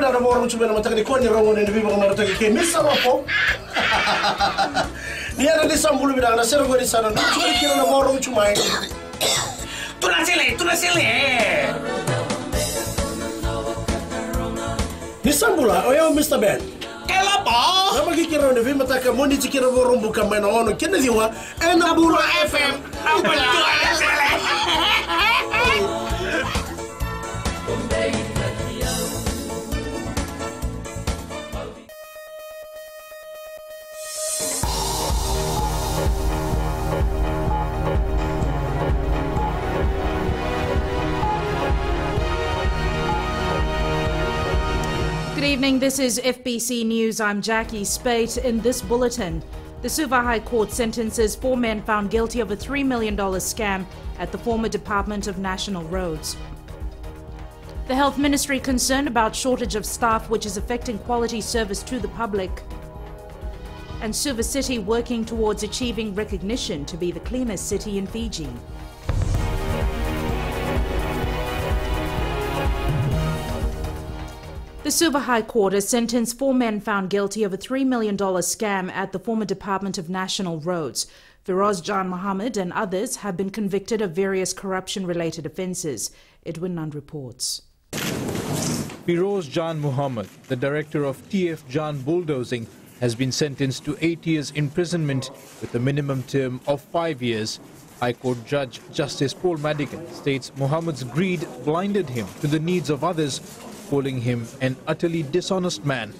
na ramorong chumena matagni ko ni rongon ni bibo ngaro tagi ke misa mapo. Ni ana di sambulu bidang na sero gori sana. Chumena kira na morong chumai. Tu na sile. Ni sambula oyo Mr. Ben. Kelapa. Nama kira ni bibo mataka moni chikira morong buka main ono kena diwa ena bulu FM. Good evening, this is FBC News. I'm Jackie Spate. In this bulletin, the Suva High Court sentences 4 men found guilty of a $3 million scam at the former Department of National Roads. The Health Ministry concerned about shortage of staff which is affecting quality service to the public. And Suva City working towards achieving recognition to be the cleanest city in Fiji. The Suva High Court has sentenced 4 men found guilty of a $3 million scam at the former Department of National Roads. Firoz Jan Mohammed and others have been convicted of various corruption-related offences. Edwin Nund reports. Firoz Jan Mohammed, the director of TF Jan Bulldozing, has been sentenced to 8 years imprisonment with a minimum term of 5 years. High Court Judge Justice Paul Madigan states Mohammed's greed blinded him to the needs of others, calling him an utterly dishonest man.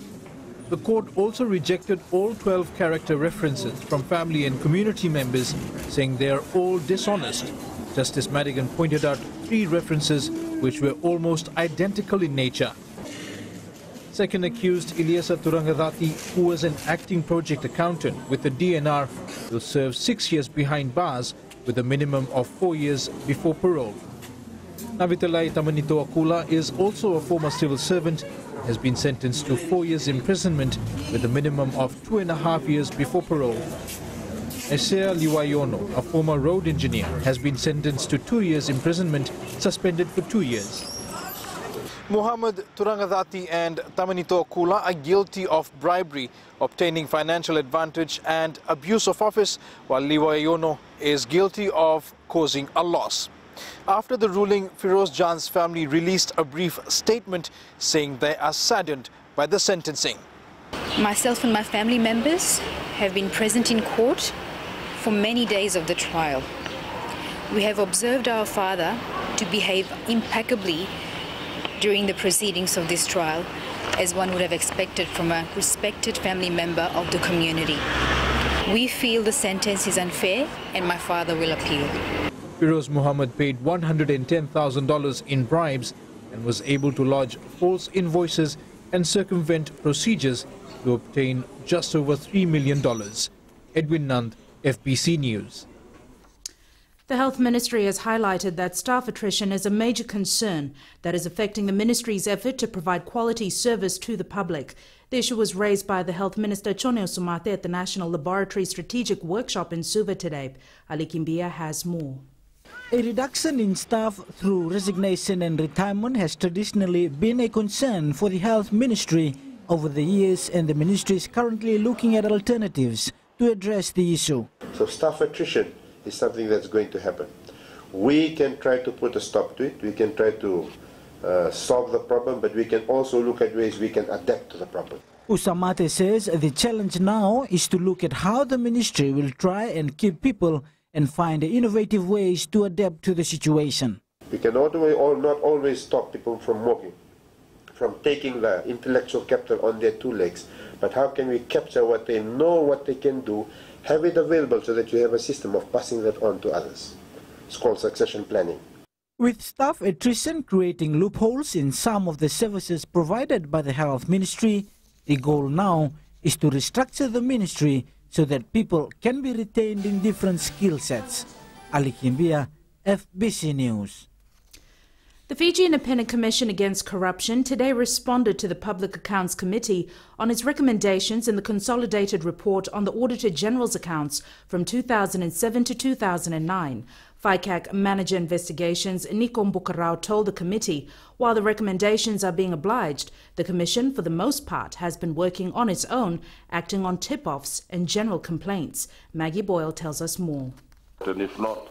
The court also rejected all 12 character references from family and community members, saying they are all dishonest. Justice Madigan pointed out 3 references which were almost identical in nature. Second accused, Ilyasa Turangadati, who was an acting project accountant with the DNR, will serve 6 years behind bars with a minimum of 4 years before parole. Navitalai Tamanito Akula is also a former civil servant, has been sentenced to 4 years imprisonment with a minimum of 2.5 years before parole. Esea Liwayono, a former road engineer, has been sentenced to 2 years imprisonment, suspended for 2 years. Muhammad Turangadati and Tamanito Akula are guilty of bribery, obtaining financial advantage and abuse of office, while Liwayono is guilty of causing a loss. After the ruling, Firoz Jan's family released a brief statement saying they are saddened by the sentencing. Myself and my family members have been present in court for many days of the trial. We have observed our father to behave impeccably during the proceedings of this trial, as one would have expected from a respected family member of the community. We feel the sentence is unfair and my father will appeal. Firoz Mohammed paid $110,000 in bribes and was able to lodge false invoices and circumvent procedures to obtain just over $3 million. Edwin Nund, FBC News. The Health Ministry has highlighted that staff attrition is a major concern that is affecting the Ministry's effort to provide quality service to the public. The issue was raised by the Health Minister Choneo Sumate at the National Laboratory Strategic Workshop in Suva today. Ali Kimbia has more. A reduction in staff through resignation and retirement has traditionally been a concern for the Health Ministry over the years, and the Ministry is currently looking at alternatives to address the issue. So staff attrition is something that's going to happen. We can try to put a stop to it, we can try to solve the problem, but we can also look at ways we can adapt to the problem. Usamate says the challenge now is to look at how the Ministry will try and keep people and find innovative ways to adapt to the situation. We can not always stop people from working, from taking the intellectual capital on their 2 legs, but how can we capture what they know, what they can do, have it available so that you have a system of passing that on to others. It's called succession planning. With staff attrition creating loopholes in some of the services provided by the Health Ministry, the goal now is to restructure the Ministry so that people can be retained in different skill sets. Ali Kimbia, FBC News. The Fiji Independent Commission Against Corruption today responded to the Public Accounts Committee on its recommendations in the consolidated report on the Auditor General's accounts from 2007 to 2009. FICAC Manager Investigations Nico Mbukarau told the committee while the recommendations are being obliged, the Commission, for the most part, has been working on its own, acting on tip-offs and general complaints. Maggie Boyle tells us more. And if not,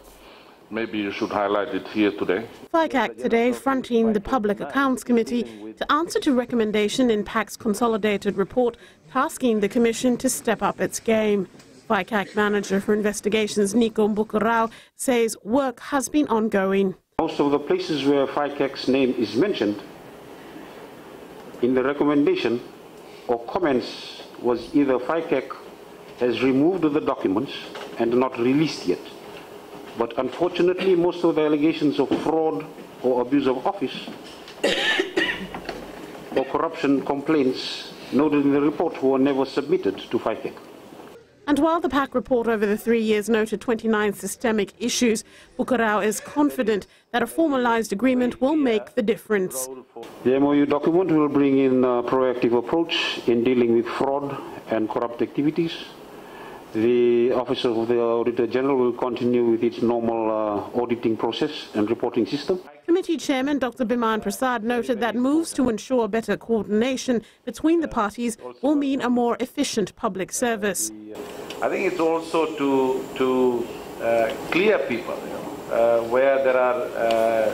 maybe you should highlight it here today. FICAC today fronting the Public Accounts Committee to answer to recommendation in PAC's consolidated report tasking the Commission to step up its game. FICAC Manager for Investigations Nico Mbukarau says work has been ongoing. Most of the places where FICAC's name is mentioned in the recommendation or comments was either FICAC has removed the documents and not released yet. But unfortunately, most of the allegations of fraud or abuse of office or corruption complaints noted in the report were never submitted to FICAC. And while the PAC report over the 3 years noted 29 systemic issues, Mbukarau is confident that a formalized agreement will make the difference. The MOU document will bring in a proactive approach in dealing with fraud and corrupt activities. The Office of the Auditor General will continue with its normal auditing process and reporting system. Committee Chairman Dr. Biman Prasad noted that moves to ensure better coordination between the parties will mean a more efficient public service. I think it's also to clear people, where there are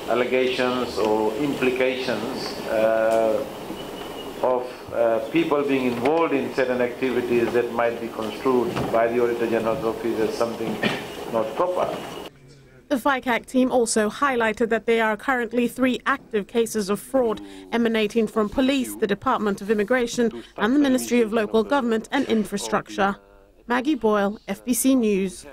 allegations or implications of people being involved in certain activities that might be construed by the Auditor General's office as something not proper. The FICAC team also highlighted that there are currently 3 active cases of fraud emanating from police, the Department of Immigration and the Ministry of Local Government and Infrastructure. Maggie Boyle, FBC News.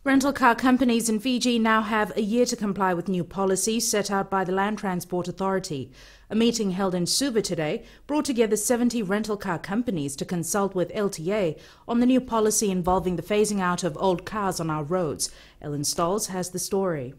Rental car companies in Fiji now have a year to comply with new policies set out by the Land Transport Authority. A meeting held in Suva today brought together 70 rental car companies to consult with LTA on the new policy involving the phasing out of old cars on our roads. Ellen Stolz has the story.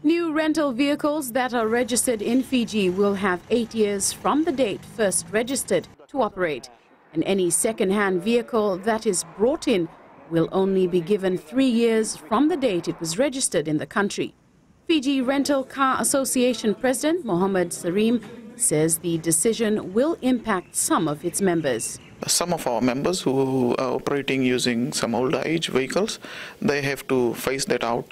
New rental vehicles that are registered in Fiji will have 8 years from the date first registered to operate. And any second-hand vehicle that is brought in will only be given 3 years from the date it was registered in the country. Fiji Rental Car Association President Mohammed Sarim says the decision will impact some of its members. Some of our members who are operating using some older age vehicles, they have to phase that out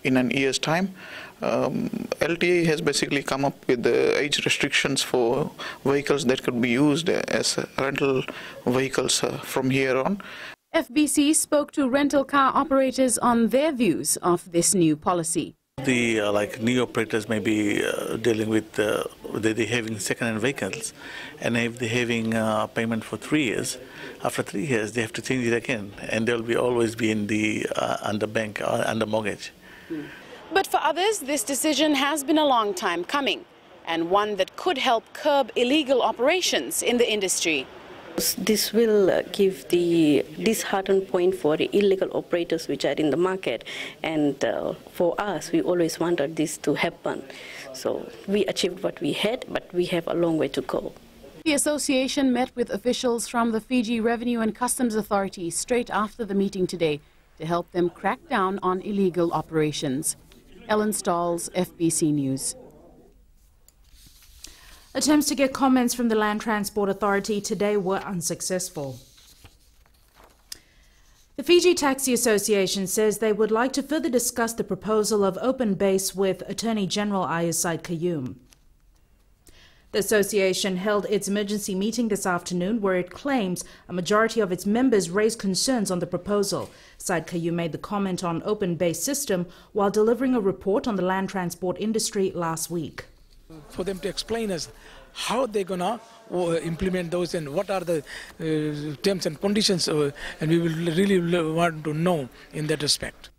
in an year's time. LTA has basically come up with the age restrictions for vehicles that could be used as rental vehicles from here on. FBC spoke to rental car operators on their views of this new policy. The new operators may be dealing with they're having second-hand vehicles, and if they're having payment for 3 years, after 3 years they have to change it again, and they'll be always be in the under bank or under mortgage. But for others, this decision has been a long time coming, and one that could help curb illegal operations in the industry. This will give the disheartened point for the illegal operators which are in the market, and for us, we always wanted this to happen. So we achieved what we had, but we have a long way to go. The association met with officials from the Fiji Revenue and Customs Authority straight after the meeting today to help them crack down on illegal operations. Ellen Stolz, FBC News. Attempts to get comments from the Land Transport Authority today were unsuccessful. The Fiji Taxi Association says they would like to further discuss the proposal of open base with Attorney General Said Qayyum. The association held its emergency meeting this afternoon where it claims a majority of its members raised concerns on the proposal. Said Qayyum made the comment on open base system while delivering a report on the land transport industry last week. For them to explain us how they're going to implement those and what are the terms and conditions, and we will really want to know in that respect.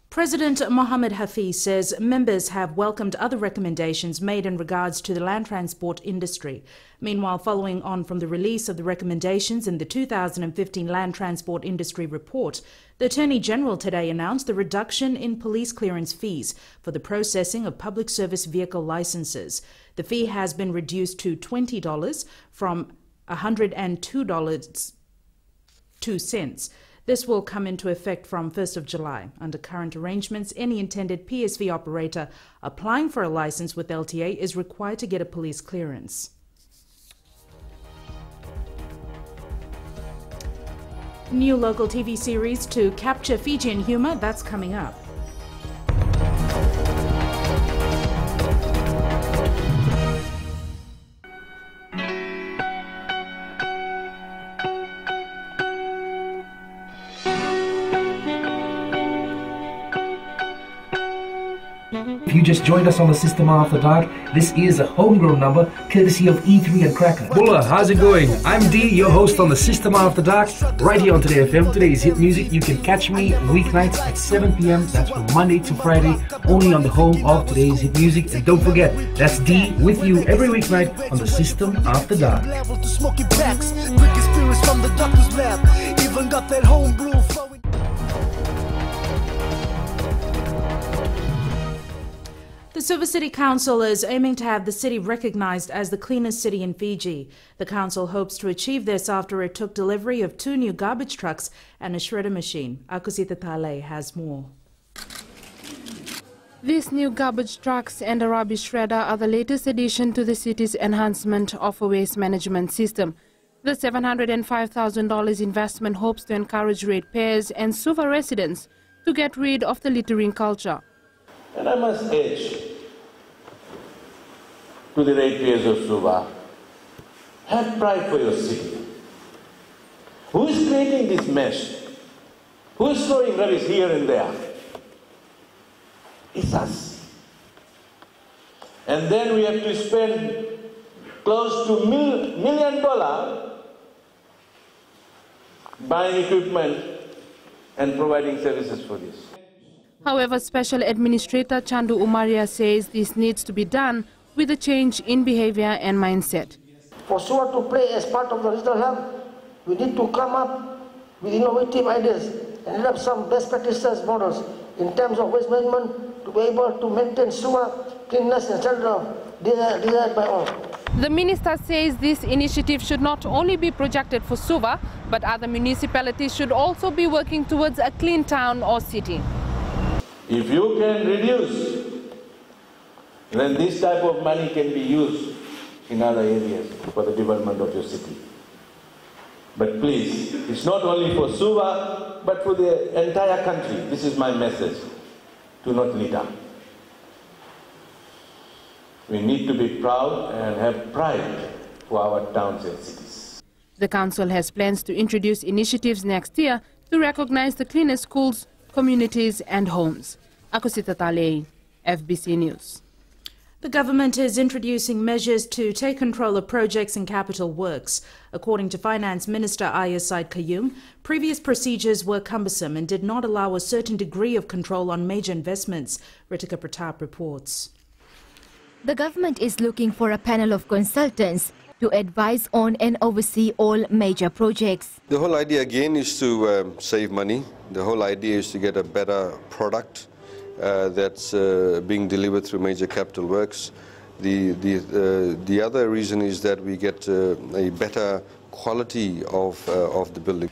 President Mohammed Hafiz says members have welcomed other recommendations made in regards to the land transport industry. Meanwhile, following on from the release of the recommendations in the 2015 Land Transport Industry Report, the Attorney General today announced the reduction in police clearance fees for the processing of public service vehicle licenses. The fee has been reduced to $20 from $102.02. This will come into effect from 1st of July. Under current arrangements, any intended PSV operator applying for a license with LTA is required to get a police clearance. New local TV series to capture Fijian humor, that's coming up. If you just joined us on the System After Dark, this is a homegrown number courtesy of E3 and Cracker. Bulla, how's it going? I'm D, your host on the System After Dark, right here on Today FM. Today's hit music. You can catch me weeknights at 7 p.m. That's from Monday to Friday, only on the home of Today's hit music. And don't forget, that's D with you every weeknight on the System After Dark. Even got that homebrew flowing. The Suva City Council is aiming to have the city recognized as the cleanest city in Fiji. The council hopes to achieve this after it took delivery of 2 new garbage trucks and a shredder machine. Akusita Tale has more. These new garbage trucks and a rubbish shredder are the latest addition to the city's enhancement of a waste management system. The $705,000 investment hopes to encourage ratepayers and Suva residents to get rid of the littering culture. And I must urge to the ratepayers of Suva, have pride for your city. Who is creating this mess? Who is throwing rubbish here and there? It's us. And then we have to spend close to $1 million buying equipment and providing services for this. However, Special Administrator Chandu Umaria says this needs to be done with a change in behavior and mindset. For Suva to play as part of the regional hub, we need to come up with innovative ideas and develop some best practices models in terms of waste management to be able to maintain Suva cleanliness and standard desired by all. The minister says this initiative should not only be projected for Suva, but other municipalities should also be working towards a clean town or city. If you can reduce, then this type of money can be used in other areas for the development of your city. But please, it's not only for Suva, but for the entire country. This is my message. Do not litter. We need to be proud and have pride for our towns and cities. The council has plans to introduce initiatives next year to recognize the cleanest schools, communities and homes. Akusita Tale, FBC News. The government is introducing measures to take control of projects and capital works. According to Finance Minister Ayah Said Qayyum, previous procedures were cumbersome and did not allow a certain degree of control on major investments. Ritika Pratap reports. The government is looking for a panel of consultants to advise on and oversee all major projects. The whole idea again is to save money. The whole idea is to get a better product that's being delivered through major capital works. The other reason is that we get a better quality of the building.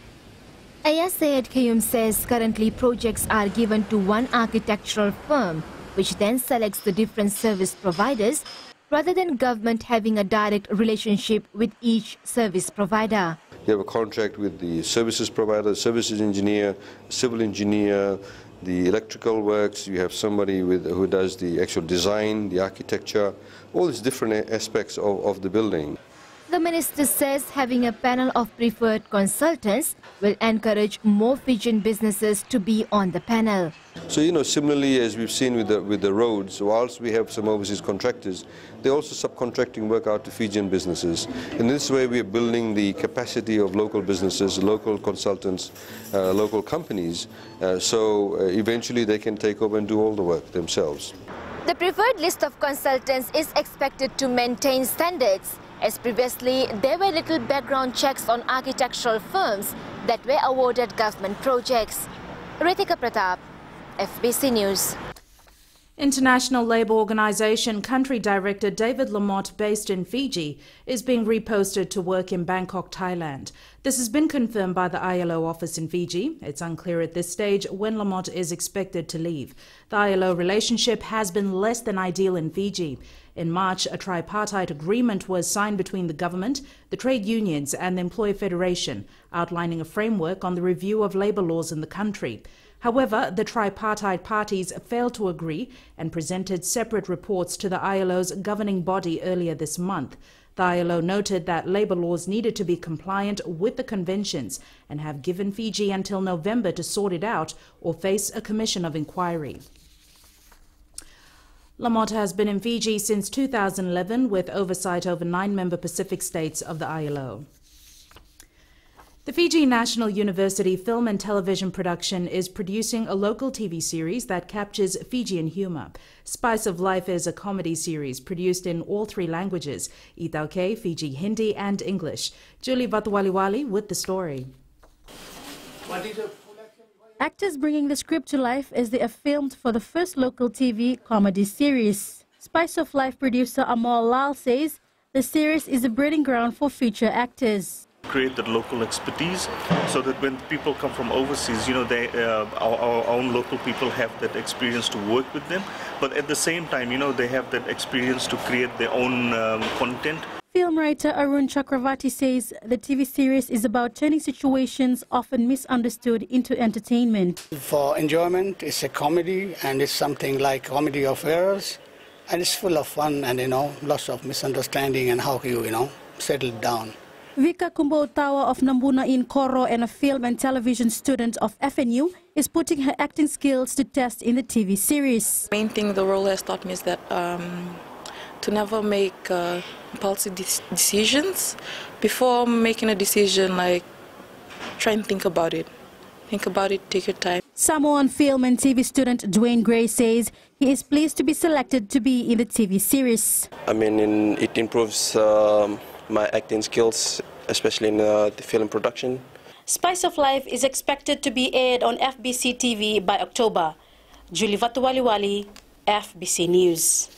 Ayah Said Qayyum says currently projects are given to one architectural firm, which then selects the different service providers, rather than government having a direct relationship with each service provider. You have a contract with the services provider, services engineer, civil engineer, the electrical works. You have somebody who does the actual design, the architecture, all these different aspects of the building. The minister says having a panel of preferred consultants will encourage more Fijian businesses to be on the panel. So, similarly as we've seen with the roads, whilst we have some overseas contractors, they're also subcontracting work out to Fijian businesses. In this way we are building the capacity of local businesses, local consultants, local companies, so eventually they can take over and do all the work themselves. The preferred list of consultants is expected to maintain standards, as previously there were little background checks on architectural firms that were awarded government projects. Ritika Pratap, FBC News. International Labour Organization Country Director David Lamott, based in Fiji, is being reposted to work in Bangkok, Thailand. This has been confirmed by the ILO office in Fiji. It's unclear at this stage when Lamott is expected to leave. The ILO relationship has been less than ideal in Fiji. In March, a tripartite agreement was signed between the government, the trade unions and the Employer Federation, outlining a framework on the review of labour laws in the country. However, the tripartite parties failed to agree and presented separate reports to the ILO's governing body earlier this month. The ILO noted that labour laws needed to be compliant with the conventions and have given Fiji until November to sort it out or face a commission of inquiry. Lamott has been in Fiji since 2011 with oversight over 9 member Pacific states of the ILO. The Fiji National University Film and Television Production is producing a local TV series that captures Fijian humour. Spice of Life is a comedy series produced in all 3 languages, Itauke, Fiji Hindi and English. Julie Vatwaliwali with the story. Actors bringing the script to life as they are filmed for the first local TV comedy series. Spice of Life producer Amol Lal says the series is a breeding ground for future actors. Create that local expertise so that when people come from overseas, our own local people have that experience to work with them, but at the same time, they have that experience to create their own content. Film writer Arun Chakravarti says the TV series is about turning situations often misunderstood into entertainment. For enjoyment, it's a comedy, and it's something like comedy of errors, and it's full of fun and lots of misunderstanding and how you settle it down. Vika Kumbo-Tawa of Nambuna in Koro and a film and television student of FNU is putting her acting skills to test in the TV series. The main thing the role has taught me is that to never make impulsive decisions. Before making a decision, try and think about it. Think about it, take your time. Samoan film and TV student Dwayne Gray says he is pleased to be selected to be in the TV series. It improves my acting skills, especially in the film production. Spice of Life is expected to be aired on FBC TV by October. Julie Vatuwaliwali, FBC News.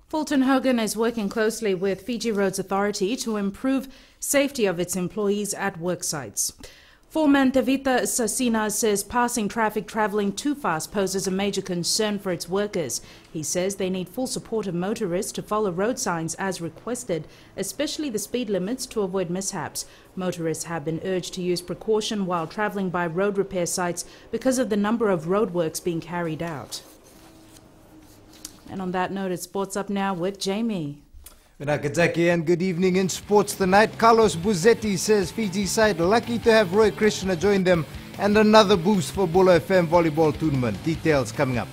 Fulton Hogan is working closely with Fiji Roads Authority to improve safety of its employees at work sites. Foreman Tevita Sasina says passing traffic travelling too fast poses a major concern for its workers. He says they need full support of motorists to follow road signs as requested, especially the speed limits, to avoid mishaps. Motorists have been urged to use precaution while travelling by road repair sites because of the number of roadworks being carried out. And on that note, it's Sports Up Now with Jamie. Vinakadzaki, and good evening in sports tonight. Carlos Buzzetti says Fiji side lucky to have Roy Krishna join them, and another boost for Bula FM volleyball tournament. Details coming up.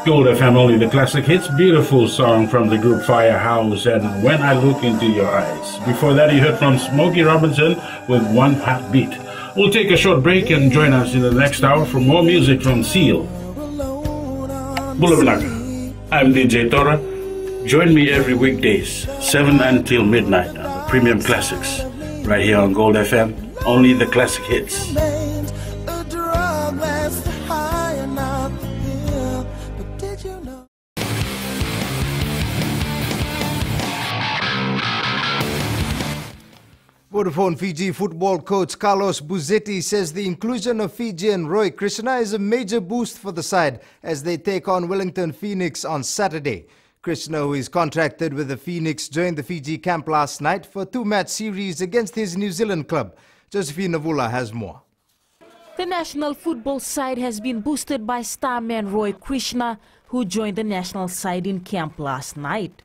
Gold FM, only the classic hits. Beautiful song from the group Firehouse and When I Look Into Your Eyes. Before that, you heard from Smokey Robinson with One Heartbeat. We'll take a short break and join us in the next hour for more music from Seal. Bulavanaka. I'm DJ Tora. Join me every weekdays, 7 until midnight on the Premium Classics. Right here on Gold FM, only the classic hits. Vodafone Fiji football coach Carlos Buzzetti says the inclusion of Fijian Roy Krishna is a major boost for the side as they take on Wellington Phoenix on Saturday. Krishna, who is contracted with the Phoenix, joined the Fiji camp last night for a 2-match series against his New Zealand club. Josephine Navula has more. The national football side has been boosted by star man Roy Krishna, who joined the national side in camp last night.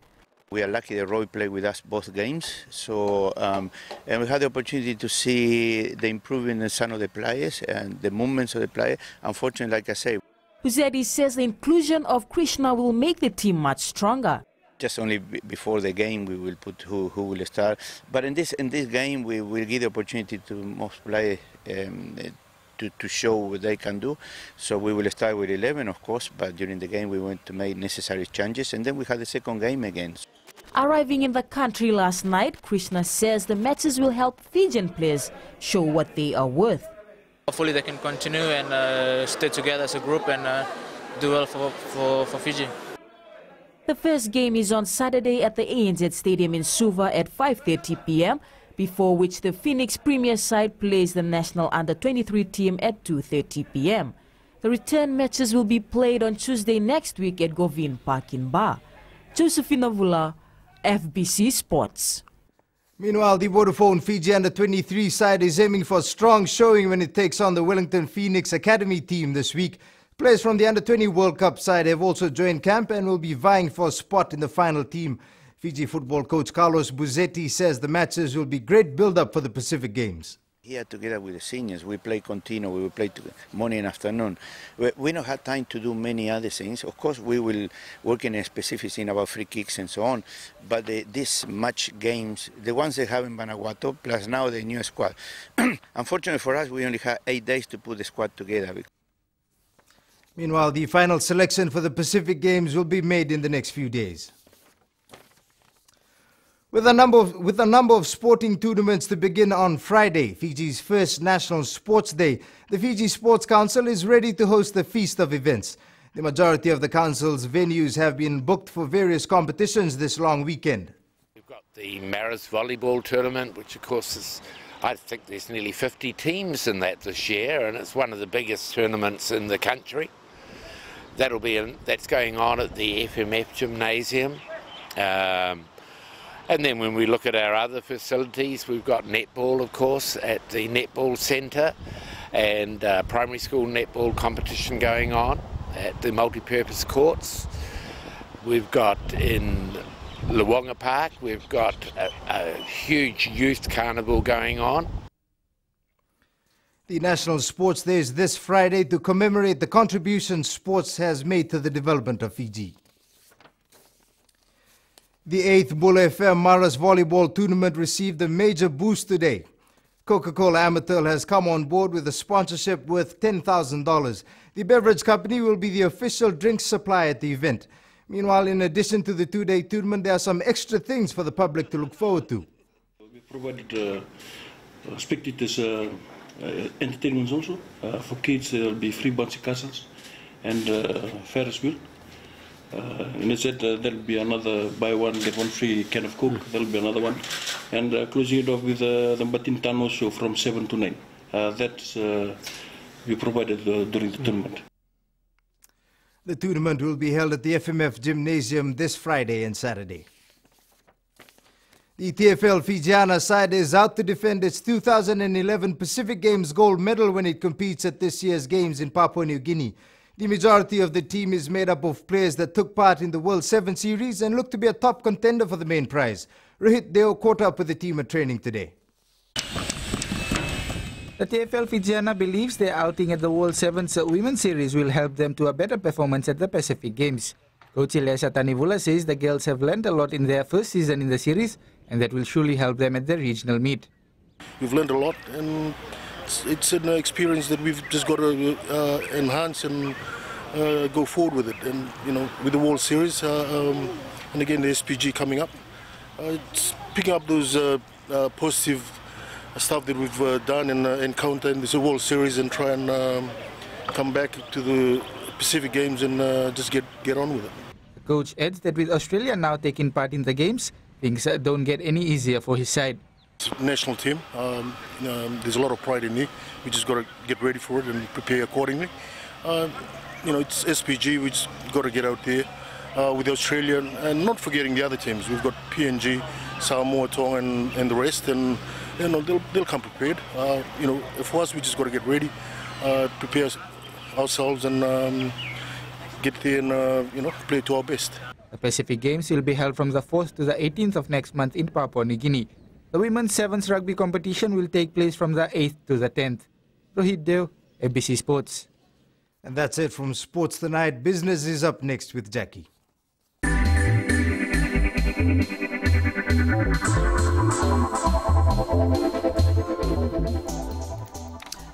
We are lucky that Roy played with us both games, and we had the opportunity to see the improvement in some of the players and the movements of the players. Unfortunately, like I say, Buzzetti says the inclusion of Krishna will make the team much stronger. Just only before the game we will put who will start, but in this game we will give the opportunity to most players to show what they can do. So we will start with 11, of course, but during the game we want to make necessary changes, and then we had the second game again. Arriving in the country last night, Krishna says the matches will help Fijian players show what they are worth. Hopefully they can continue and stay together as a group and do well for Fiji. The first game is on Saturday at the ANZ Stadium in Suva at 5:30 p.m, before which the Phoenix Premier side plays the national under-23 team at 2:30 p.m. The return matches will be played on Tuesday next week at Govin Park in Ba. Josephina Vula, FBC Sports. Meanwhile, the Vodafone Fiji under-23 side is aiming for a strong showing when it takes on the Wellington Phoenix Academy team this week. Players from the under-20 World Cup side have also joined camp and will be vying for a spot in the final team. Fiji football coach Carlos Buzetti says the matches will be great build-up for the Pacific Games. Here together with the seniors, we play continuo, we will play morning and afternoon. We don't have time to do many other things. Of course, we will work in a specific thing about free kicks and so on, but these match games, the ones they have in Vanuatu, plus now the new squad. Unfortunately for us, we only have 8 days to put the squad together. Meanwhile, the final selection for the Pacific Games will be made in the next few days. With a number of sporting tournaments to begin on Friday, Fiji's first National Sports Day, the Fiji Sports Council is ready to host the feast of events. The majority of the council's venues have been booked for various competitions this long weekend. We've got the Maris Volleyball Tournament, which of course is, I think there's nearly 50 teams in that this year, and it's one of the biggest tournaments in the country. That's going on at the FMF Gymnasium. And then when we look at our other facilities, we've got netball, of course, at the Netball Centre, and primary school netball competition going on at the multi-purpose courts. We've got in Luonga Park, we've got a huge youth carnival going on. The National Sports Day is this Friday to commemorate the contribution sports has made to the development of Fiji. The 8th Bull FM Maris Volleyball Tournament received a major boost today. Coca-Cola Amatil has come on board with a sponsorship worth $10,000. The beverage company will be the official drink supplier at the event. Meanwhile, in addition to the two-day tournament, there are some extra things for the public to look forward to. We provided spectators entertainment also. For kids, there will be free bouncy castles and Ferris wheel. And it said there'll be another buy one get one free can of Coke. There'll be another one, and closing it off with the Bulletin also from 7 to 9. That's we provided during the tournament. The tournament will be held at the FMF Gymnasium this Friday and Saturday. The TFL Fijiana side is out to defend its 2011 Pacific Games gold medal when it competes at this year's Games in Papua New Guinea. The majority of the team is made up of players that took part in the World 7 Series and look to be a top contender for the main prize. Rohit Deo caught up with the team at training today. The TFL Fijiana believes their outing at the World 7's Women's Series will help them to a better performance at the Pacific Games. Coach Eliasa Tanivula says the girls have learned a lot in their first season in the series, and that will surely help them at the regional meet. We've learned a lot, and it's an experience that we've just got to enhance and go forward with it. And you know, with the World Series and again the SPG coming up, it's picking up those positive stuff that we've done and encounter in this World Series, and try and come back to the Pacific Games and just get on with it. The coach adds that with Australia now taking part in the games, things don't get any easier for his side. National team, there's a lot of pride in me. We just got to get ready for it and prepare accordingly. You know, it's SPG, we just got to get out there with Australia, and not forgetting the other teams. We've got PNG, Samoa, Tonga, and the rest, and you know, they'll come prepared. You know, for us, we just got to get ready, prepare ourselves, and get there and you know, play to our best. The Pacific Games will be held from the 4th to the 18th of next month in Papua New Guinea. The Women's Sevens rugby competition will take place from the 8th to the 10th. Rohit Deo, ABC Sports. And that's it from Sports Tonight. Business is up next with Jackie.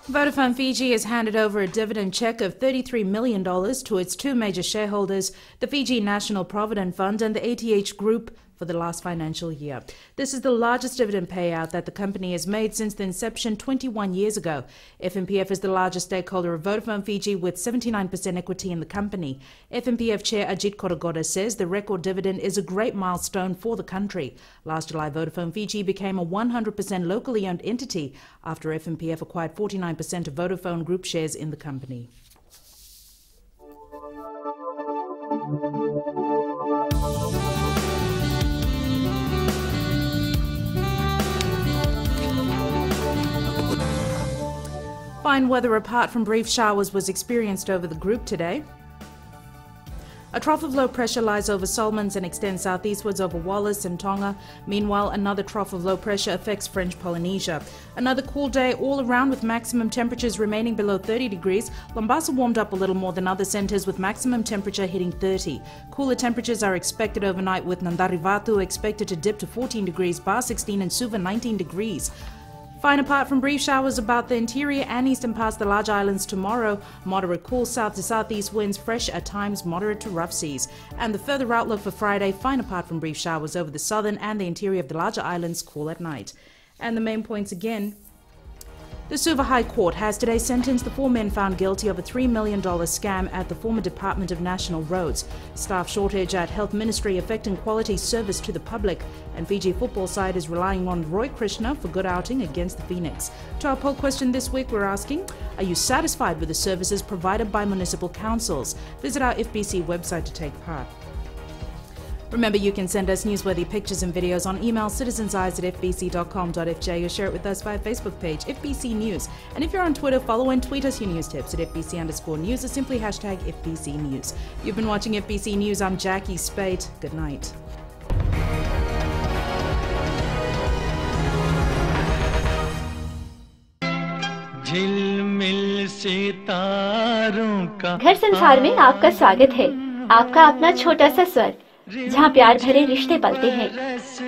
Vodafone Fiji has handed over a dividend cheque of $33 million to its two major shareholders, the Fiji National Provident Fund and the ATH Group for the last financial year. This is the largest dividend payout that the company has made since the inception 21 years ago. FNPF is the largest stakeholder of Vodafone Fiji with 79% equity in the company. FNPF Chair Ajit Kodagoda says the record dividend is a great milestone for the country. Last July, Vodafone Fiji became a 100% locally owned entity after FNPF acquired 49% of Vodafone Group shares in the company. Fine weather apart from brief showers was experienced over the group today. A trough of low pressure lies over Solomons and extends southeastwards over Wallis and Tonga. Meanwhile, another trough of low pressure affects French Polynesia. Another cool day all around with maximum temperatures remaining below 30 degrees. Mombasa warmed up a little more than other centres with maximum temperature hitting 30. Cooler temperatures are expected overnight with Nandarivatu expected to dip to 14 degrees, Bar 16 and Suva 19 degrees. Fine apart from brief showers about the interior and eastern parts of the large islands tomorrow. Moderate cool south to southeast winds, fresh at times, moderate to rough seas. And the further outlook for Friday, fine apart from brief showers over the southern and the interior of the larger islands, cool at night. And the main points again. The Suva High Court has today sentenced the 4 men found guilty of a $3 million scam at the former Department of National Roads. Staff shortage at Health Ministry affecting quality service to the public. And Fiji football side is relying on Roy Krishna for good outing against the Phoenix. To our poll question this week, we're asking, are you satisfied with the services provided by municipal councils? Visit our FBC website to take part. Remember, you can send us newsworthy pictures and videos on email citizenseyes@fbc.com.fj or share it with us via Facebook page, FBC News. And if you're on Twitter, follow and tweet us your news tips at FBC_news or simply hashtag FBC News. You've been watching FBC News. I'm Jackie Spate. Good night. घर संसार में आपका स्वागत है। आपका अपना छोटा सा स्वर, जहाँ प्यार भरे रिश्ते पलते हैं,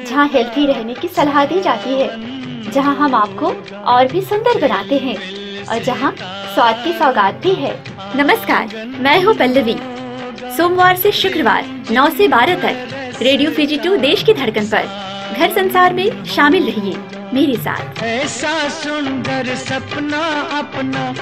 जहाँ हेल्थी रहने की सलाह दी जाती है, जहाँ हम आपको और भी सुंदर बनाते हैं और जहाँ स्वाद की सौगात भी है। नमस्कार, मैं हूँ पल्लवी। सोमवार से शुक्रवार 9 से 12 तक रेडियो फिजी 2 देश की धड़कन पर घर संसार में शामिल रहिए मेरे साथ। ऐसा सुंदर सपना अपना